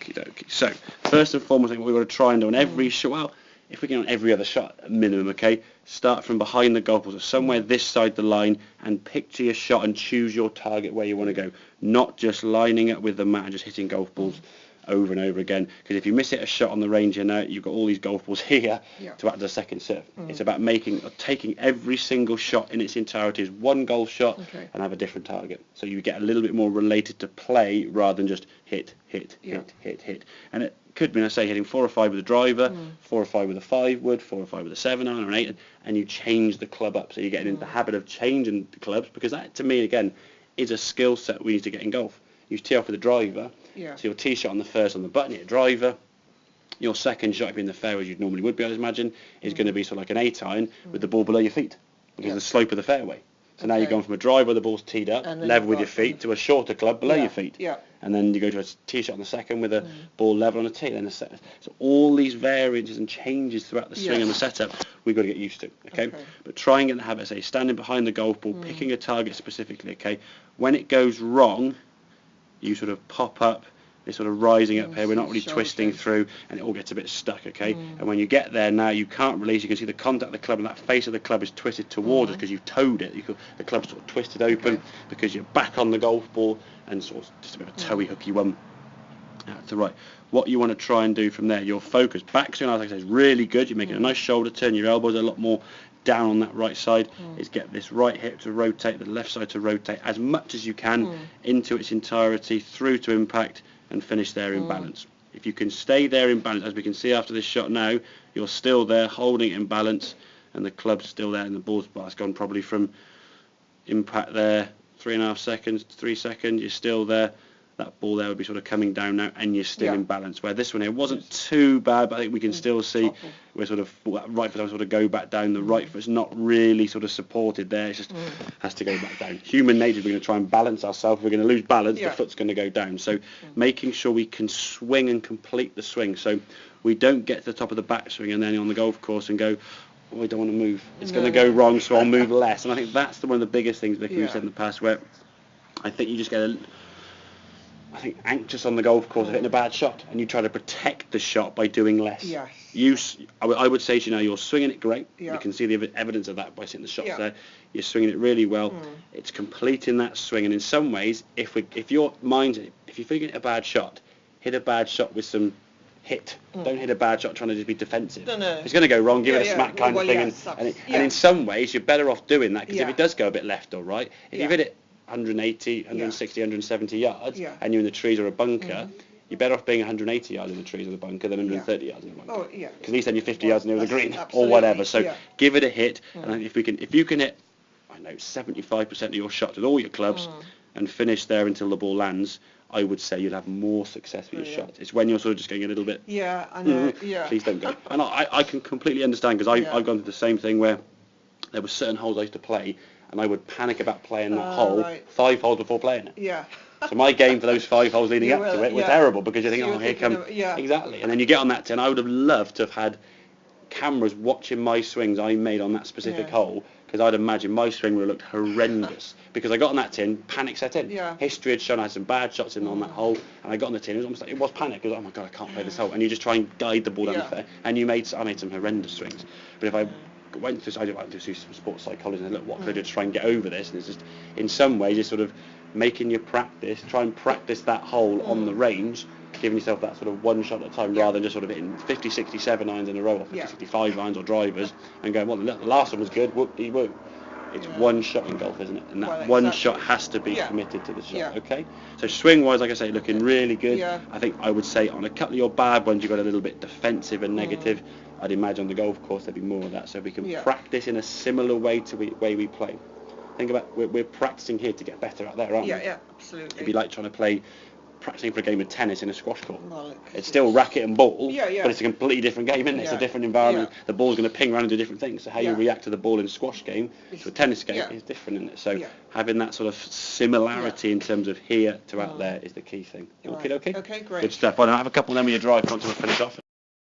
Okie dokie. So, first and foremost, what we've got to try and do on every shot, well, if we can on every other shot, at minimum, okay, start from behind the golf ball, so somewhere this side the line, and picture your shot and choose your target where you want to go. Not just lining up with the mat and just hitting golf balls over and over again. Because if you miss it a shot on the range, you know, you've got all these golf balls here to act as a second serve. It's about taking every single shot in its entirety as one golf shot and have a different target. So you get a little bit more related to play rather than just hit. And it could mean, I say, hitting 4 or 5 with a driver, 4 or 5 with a 5 wood, 4 or 5 with a 7 iron or an 8, and you change the club up. So you're getting into the habit of changing the clubs, because that, to me, again, is a skill set we need to get in golf. You tee off with a driver, so your tee shot on the first on the button, hit a driver. Your second shot, if you're in the fairway, as you normally would be, I'd imagine, is going to be sort of like an 8 iron with the ball below your feet, because of the slope of the fairway. So now you're going from a drive where the ball's teed up, level with your feet, to a shorter club below your feet. And then you go to a tee shot on the second with a ball level on a tee. Then so all these variances and changes throughout the swing and the setup, we've got to get used to. Okay? But try and get in the habit, say, standing behind the golf ball, picking a target specifically. Okay? When it goes wrong, you sort of pop up. It's sort of rising up here, we're not really twisting through, and it all gets a bit stuck, okay? And when you get there now, you can't release, you can see the contact of the club, and that face of the club is twisted towards us because you've towed it. The club's sort of twisted open because you're back on the golf ball, and sort of just a bit of a toey, hooky one out to the right. What you want to try and do from there, your focus, backswing, like I say, is really good. You're making a nice shoulder turn, your elbows are a lot more down on that right side, is get this right hip to rotate, the left side to rotate as much as you can into its entirety, through to impact, and finish there in balance. If you can stay there in balance, as we can see after this shot now, you're still there holding it in balance, and the club's still there, and the ball's, well, it's gone probably from impact there 3.5 seconds to 3 seconds, you're still there. That ball there would be sort of coming down now, and you're still in balance. Where this one here wasn't too bad, but I think we can still see we're sort of that right foot sort of go back down. The right foot's not really sort of supported there. It just has to go back down. Human nature, we're going to try and balance ourselves. If we're going to lose balance, the foot's going to go down. So making sure we can swing and complete the swing. So we don't get to the top of the backswing and then on the golf course and go, oh, I don't want to move. It's going to go wrong, so I'll move less. And I think that's one of the biggest things, Vicky, we've said in the past, where I think you just get anxious on the golf course of hitting a bad shot, and you try to protect the shot by doing less. I would say, you know, you're swinging it great. You can see the evidence of that by seeing the shots there. You're swinging it really well. It's completing that swing, and in some ways, if you're thinking a bad shot, hit a bad shot with some hit. Don't hit a bad shot trying to just be defensive. No. If it's going to go wrong, give it a smack kind of thing. And in some ways, you're better off doing that, because if it does go a bit left or right, if you hit it 180, 160, 170 yards, and you're in the trees or a bunker, you're better off being 180 yards in the trees or the bunker than 130 yards in the bunker. Because at least then you're 50 yards near the green or whatever. So give it a hit, and if you can hit, I know, 75% of your shots with all your clubs and finish there until the ball lands, I would say you'd have more success with your shots. It's when you're sort of just going a little bit, I know, please don't go. And I can completely understand, because I've gone through the same thing where there were certain holes I used to play, and I would panic about playing that hole 5 holes before playing it. So my game for those 5 holes leading up to it were terrible, because you think, oh, here come... Exactly. And then you get on that 10. I would have loved to have had cameras watching my swings I made on that specific hole, because I'd imagine my swing would have looked horrendous. Because I got on that tin, panic set in. History had shown I had some bad shots in on that hole, and I got on the tin, it was almost like, it was panic, because, oh my God, I can't play this hole. And you just try and guide the ball down the fair, and I made some horrendous swings. But if I went through, I went through some sports psychology and look, what could I do to try and get over this? And it's just, in some ways, it's sort of making your practice, try and practice that hole on the range, giving yourself that sort of one shot at a time, rather than just sort of hitting 50, 60, 7 irons in a row, or 50, 65 irons or drivers, and going, well, the last one was good, whoop-de-whoop. It's one shot in golf, isn't it? And that one shot has to be committed to the shot, okay? So swing-wise, like I say, looking really good. I think I would say on a couple of your bad ones, you got a little bit defensive and negative. I'd imagine on the golf course there'd be more of that, so we can practice in a similar way to the way we play. Think about, we're practicing here to get better out there, aren't we? Yeah, absolutely. It'd be like trying to practicing for a game of tennis in a squash court. Well, it's still racket and ball, but it's a completely different game, isn't it? It's a different environment. The ball's going to ping around and do different things. So how you react to the ball in a squash game to a tennis game is different, isn't it? So having that sort of similarity in terms of here to out there is the key thing. Okay? Okay, great. Good stuff. Well, I have a couple then when you drive, if you want to finish off.